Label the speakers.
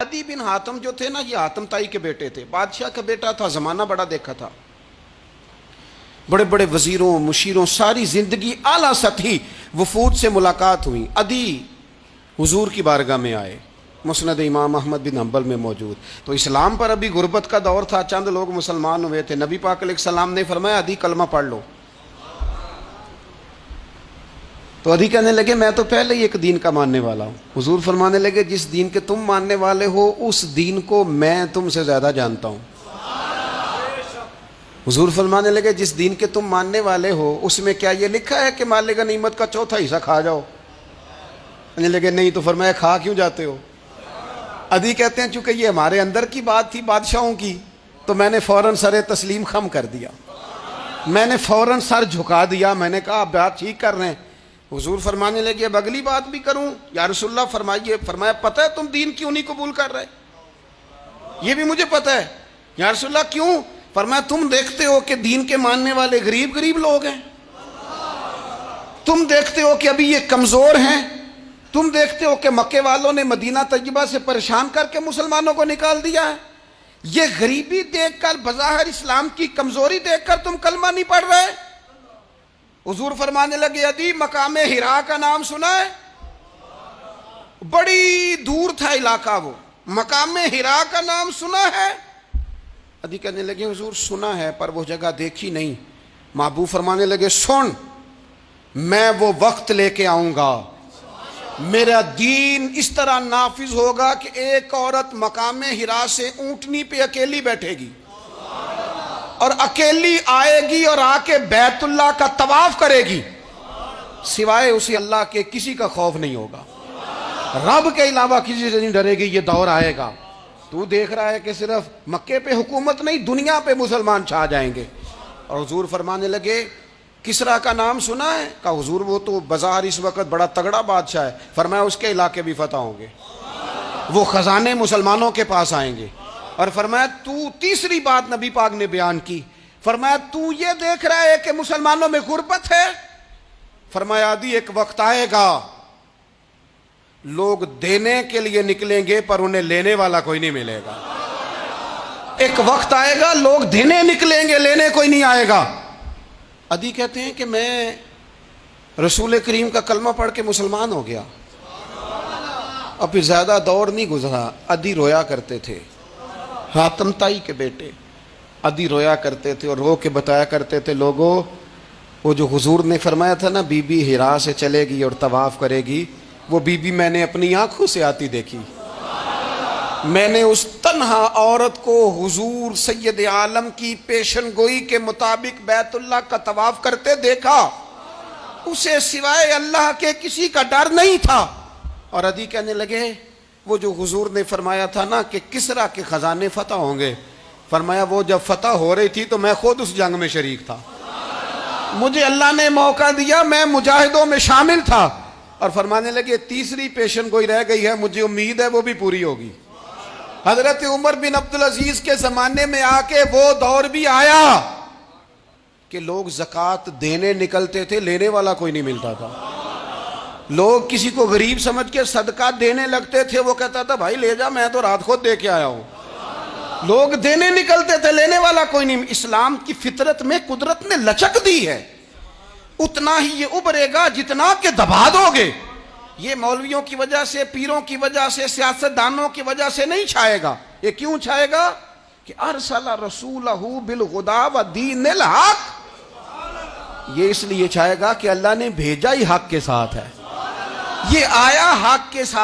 Speaker 1: عدی بن حاتم جو تھے نا، یہ حاتم تائی کے بیٹے تھے، بادشاہ کا بیٹا تھا، زمانہ بڑا دیکھا تھا، بڑے بڑے وزیروں مشیروں، ساری زندگی اعلیٰ سطحی وفود سے ملاقات ہوئی۔ عدی حضور کی بارگاہ میں آئے، مسند امام احمد بن حنبل میں موجود۔ تو اسلام پر ابھی غربت کا دور تھا، چند لوگ مسلمان ہوئے تھے، نبی پاک علیہ السلام نے فرمایا عدی کلمہ پڑھ لو۔ تو عدی کہنے لگے میں تو پہلے ہی ایک دین کا ماننے والا ہوں۔ حضور فرمانے لگے جس دین کے تم ماننے والے ہو اس دین کو میں تم سے زیادہ جانتا ہوں۔ حضور فرمانے لگے جس دین کے تم ماننے والے ہو اس میں کیا یہ لکھا ہے کہ مال غنیمت کا چوتھا حصہ کھا جاؤ؟ کہنے لگے نہیں۔ تو فرمایا کھا کیوں جاتے ہو؟ عدی کہتے ہیں چونکہ یہ ہمارے اندر کی بات تھی بادشاہوں کی، تو میں نے فوراً سر تسلیم خم کر دیا، میں نے فوراً سر جھکا دیا، میں نے کہا آپ بات ٹھیک کر رہے ہیں۔ حضور فرمانے لگے اب اگلی بات بھی کروں یا رسول اللہ فرمائیے؟ فرمایا پتہ ہے تم دین کیوں نہیں قبول کر رہے؟ یہ بھی مجھے پتہ ہے۔ یا رسول اللہ کیوں؟ فرمایا تم دیکھتے ہو کہ دین کے ماننے والے غریب غریب لوگ ہیں، تم دیکھتے ہو کہ ابھی یہ کمزور ہیں، تم دیکھتے ہو کہ مکے والوں نے مدینہ طیبہ سے پریشان کر کے مسلمانوں کو نکال دیا ہے، یہ غریبی دیکھ کر بظاہر اسلام کی کمزوری دیکھ کر تم کلمہ نہیں پڑھ رہے؟ حضور فرمانے لگے عدی مقام حرا کا نام سنا ہے؟ بڑی دور تھا علاقہ، وہ مقام حرا کا نام سنا ہے؟ عدی کہنے لگے حضور سنا ہے پر وہ جگہ دیکھی نہیں۔ محبوب فرمانے لگے سن، میں وہ وقت لے کے آؤں گا، میرا دین اس طرح نافذ ہوگا کہ ایک عورت مقام حرا سے اونٹنی پہ اکیلی بیٹھے گی اور اکیلی آئے گی اور آ کے بیت اللہ کا طواف کرے گی، سوائے اسے اللہ کے کسی کا خوف نہیں ہوگا، رب کے علاوہ کسی سے نہیں ڈرے گی۔ یہ دور آئے گا، تو دیکھ رہا ہے کہ صرف مکے پہ حکومت نہیں دنیا پہ مسلمان چھا جائیں گے۔ اور حضور فرمانے لگے کسرا کا نام سنا ہے؟ کہا حضور وہ تو بظاہر اس وقت بڑا تگڑا بادشاہ ہے۔ فرمایا اس کے علاقے بھی فتح ہوں گے، وہ خزانے مسلمانوں کے پاس آئیں گے۔ اور فرمایا تو تیسری بات نبی پاک نے بیان کی، فرمایا تو یہ دیکھ رہا ہے کہ مسلمانوں میں غربت ہے؟ فرمایا عدی ایک وقت آئے گا لوگ دینے کے لیے نکلیں گے پر انہیں لینے والا کوئی نہیں ملے گا۔ ایک وقت آئے گا لوگ دینے نکلیں گے لینے کوئی نہیں آئے گا۔ عدی کہتے ہیں کہ میں رسول کریم کا کلمہ پڑھ کے مسلمان ہو گیا، اب پھر زیادہ دور نہیں گزرا، عدی رویا کرتے تھے، حاتم تائی کے بیٹے عدی رویا کرتے تھے اور رو کے بتایا کرتے تھے لوگوں وہ جو حضور نے فرمایا تھا نا بی بی حرا سے چلے گی اور طواف کرے گی، وہ بی بی میں نے اپنی آنکھوں سے آتی دیکھی، میں نے اس تنہا عورت کو حضور سید عالم کی پیشن گوئی کے مطابق بیت اللہ کا طواف کرتے دیکھا، اسے سوائے اللہ کے کسی کا ڈر نہیں تھا۔ اور عدی کہنے لگے وہ جو حضور نے فرمایا تھا نا کہ کسرا کے خزانے فتح ہوں گے، فرمایا وہ جب فتح ہو رہی تھی تو میں خود اس جنگ میں شریک تھا، مجھے اللہ نے موقع دیا، میں مجاہدوں میں شامل تھا۔ اور فرمانے لگے تیسری پیشن گوئی رہ گئی ہے، مجھے امید ہے وہ بھی پوری ہوگی۔ حضرت عمر بن عبدالعزیز کے زمانے میں آ کے وہ دور بھی آیا کہ لوگ زکوٰۃ دینے نکلتے تھے، لینے والا کوئی نہیں ملتا تھا، لوگ کسی کو غریب سمجھ کے صدقہ دینے لگتے تھے، وہ کہتا تھا بھائی لے جا میں تو رات خود دے کے آیا ہوں، لوگ دینے نکلتے تھے لینے والا کوئی نہیں۔ اسلام کی فطرت میں قدرت نے لچک دی ہے، اتنا ہی یہ ابھرے گا جتنا کہ دبا دو گے۔ یہ مولویوں کی وجہ سے، پیروں کی وجہ سے، سیاستدانوں کی وجہ سے نہیں چھائے گا۔ یہ کیوں چھائے گا کہ ارسل رسولہ بالہدی ودین الحق، یہ اس لیے چھائے گا کہ اللہ نے بھیجا ہی حق کے ساتھ ہے، یہ آیا حق کے ساتھ۔